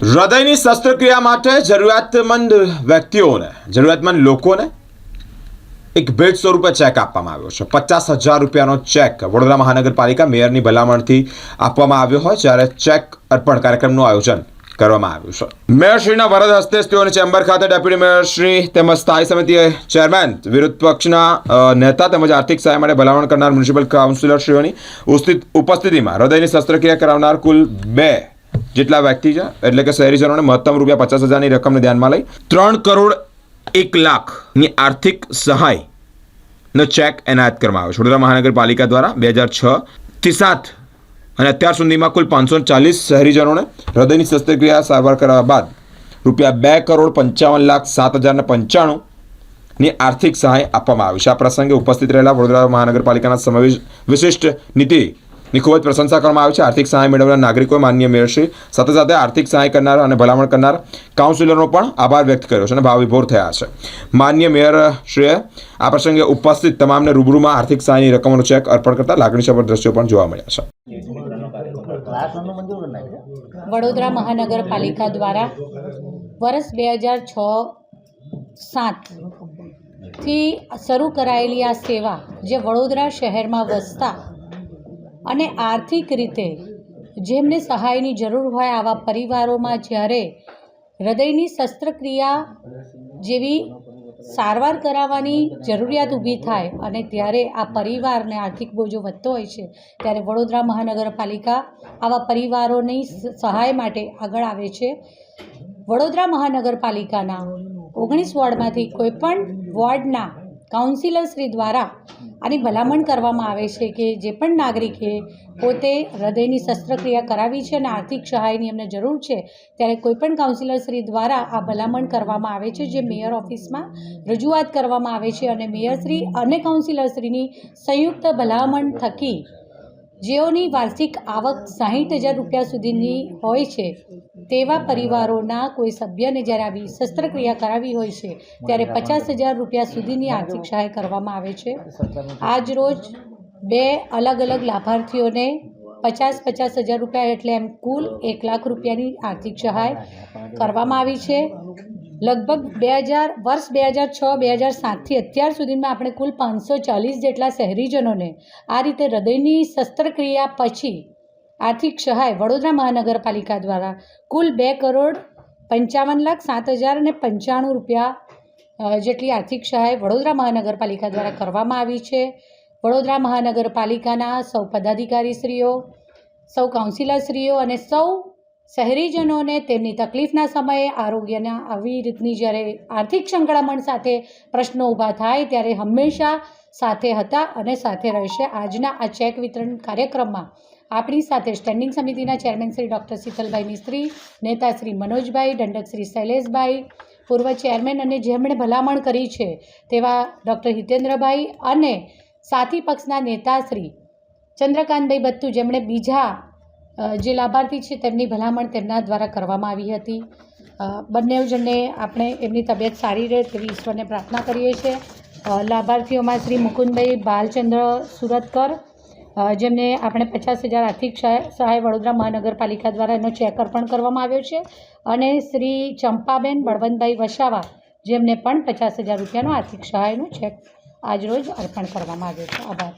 હૃદયની શસ્ત્રક્રિયા માટે જરૂરિયાતમંદ વ્યક્તિઓને, જરૂરિયાતમંદ લોકોને એક ભેટ સ્વરૂપે ચેક આપવામાં આવ્યો છે। 50,000 રૂપિયાનો ચેક વડોદરા મહાનગરપાલિકા મેયરની ભલામણથી આપવામાં આવ્યો હોય, જ્યારે ચેક અર્પણ કાર્યક્રમનું આયોજન કરવામાં આવ્યું છે। મેયરશ્રીના વરદ હસ્તે તેઓની ચેમ્બર ખાતે ડેપ્યુટી મેયરશ્રી તેમજ સ્થાયી સમિતિ ચેરમેન, વિરોધ પક્ષના નેતા તેમજ આર્થિક સહાય માટે ભલામણ કરનાર મ્યુનિસિપલ કાઉન્સિલરશ્રીઓની ઉપસ્થિતિમાં હૃદયની શસ્ત્રક્રિયા કરાવનાર કુલ 2 જેટલા વ્યક્તિ છે, એટલે કે શહેરીજનોને મહત્તમ રૂપિયા 50,000ની રકમને ધ્યાનમાં લઈ 3,01,00,000ની આર્થિક સહાયનો ચેક એનાયત કરવામાં આવ્યો છે। વડોદરા મહાનગરપાલિકા દ્વારા 2006થી 7 અને અત્યાર સુધીમાં કુલ 540 શહેરીજનોને હૃદયની શસ્ત્રક્રિયા સારવાર કરાવ્યા બાદ રૂપિયા 2,55,07,095ની આર્થિક સહાય આપવામાં આવી છે। આ પ્રસંગે ઉપસ્થિત રહેલા વડોદરા મહાનગરપાલિકાના વિશિષ્ટ નીતિની ખૂબ જ પ્રશંસા કરવામાં આવી છે। આર્થિક સહાય મેળવનાર નાગરિકોએ માનનીય મેયરશ્રી સાથે સાથે આર્થિક સહાય કરનાર અને ભલામણ કરનાર કાઉન્સિલરનો પણ આભાર વ્યક્ત કર્યો છે અને ભાવવિભોર થયા છે। માનનીય મેયરશ્રીએ આ પ્રસંગે ઉપસ્થિત તમામને રૂબરૂમાં આર્થિક સહાયની રકમનો ચેક અર્પણ કરતા લાગણીસભર દ્રશ્યો પણ જોવા મળ્યા છે। વડોદરા મહાનગરપાલિકા દ્વારા વર્ષ 2006-07થી શરૂ કરાયેલી આ સેવા, જે વડોદરા શહેરમાં વસતા અને આર્થિક રીતે જેમને સહાયની જરૂર હોય આવા પરિવારોમાં જ્યારે હૃદયની શસ્ત્રક્રિયા જેવી સારવાર કરાવવાની જરૂરિયાત ઊભી થાય અને ત્યારે આ પરિવારને આર્થિક બોજો વધતો હોય છે, ત્યારે વડોદરા મહાનગરપાલિકા આવા પરિવારોની સહાય માટે આગળ આવે છે। વડોદરા મહાનગરપાલિકાના 19 વોર્ડમાંથી કોઈપણ વોર્ડના કાઉન્સિલરશ્રી દ્વારા આની ભલામણ કરવામાં આવે છે કે જે પણ નાગરિકે પોતે હૃદયની શસ્ત્રક્રિયા કરાવી છે અને આર્થિક સહાયની એમને જરૂર છે, ત્યારે કોઈપણ કાઉન્સિલરશ્રી દ્વારા આ ભલામણ કરવામાં આવે છે, જે મેયર ઓફિસમાં રજૂઆત કરવામાં આવે છે અને મેયરશ્રી અને કાઉન્સિલરશ્રીની સંયુક્ત ભલામણ થકી જેઓની વાર્ષિક આવક 60,000 રૂપિયા સુધીની હોય છે તેવા પરિવારોના કોઈ સભ્યને જ્યારે આવી શસ્ત્રક્રિયા કરાવી હોય છે ત્યારે 50,000 રૂપિયા સુધીની આર્થિક સહાય કરવામાં આવે છે। આજ રોજ 2 અલગ અલગ લાભાર્થીઓને 50,000 રૂપિયા એટલે એમ કુલ 1 લાખ રૂપિયાની આર્થિક સહાય કરવામાં આવી છે। લગભગ વર્ષ 2006-2007થી અત્યાર સુધીમાં આપણે કુલ 540 જેટલા શહેરીજનોને આ રીતે હૃદયની શસ્ત્રક્રિયા પછી આર્થિક સહાય વડોદરા મહાનગરપાલિકા દ્વારા કુલ 2,55,07,095 રૂપિયા જેટલી આર્થિક સહાય વડોદરા મહાનગરપાલિકા દ્વારા કરવામાં આવી છે। વડોદરા મહાનગરપાલિકાના સૌ પદાધિકારીશ્રીઓ, સૌ કાઉન્સિલરશ્રીઓ અને સૌ શહેરીજનોને તેમની તકલીફના સમયે, આરોગ્યના આવી રીતની જ્યારે આર્થિક સંકળામણ સાથે પ્રશ્નો ઊભા થાય ત્યારે હંમેશા સાથે હતા અને સાથે રહેશે। આજના આ ચેક વિતરણ કાર્યક્રમમાં આપણી સાથે સ્ટેન્ડિંગ સમિતિના ચેરમેન શ્રી ડૉક્ટર શીતલભાઈ મિસ્ત્રી, નેતા શ્રી મનોજભાઈ, દંડક શ્રી શૈલેષભાઈ, પૂર્વ ચેરમેન અને જેમણે ભલામણ કરી છે તેવા ડૉક્ટર હિતેન્દ્રભાઈ અને સાથી પક્ષના નેતા શ્રી ચંદ્રકાંતભાઈ બત્તુ, જેમણે બીજા જે લાભાર્થી છે તેમની ભલામણ તેમના દ્વારા કરવામાં આવી હતી। બંને જણને આપણે એમની તબિયત સારી રહે તેવી ઈશ્વરને પ્રાર્થના કરીએ છીએ। લાભાર્થીઓમાં શ્રી મુકુંદભાઈ બાલચંદ્ર સુરતકર, જેમને આપણે 50,000 આર્થિક સહાય વડોદરા મહાનગરપાલિકા દ્વારા એનો ચેક અર્પણ કરવામાં આવ્યો છે અને શ્રી ચંપાબેન બળવંતભાઈ વસાવા, જેમને પણ 50,000 રૂપિયાનો આર્થિક સહાયનો ચેક આજરોજ અર્પણ કરવામાં આવ્યો છે। આભાર।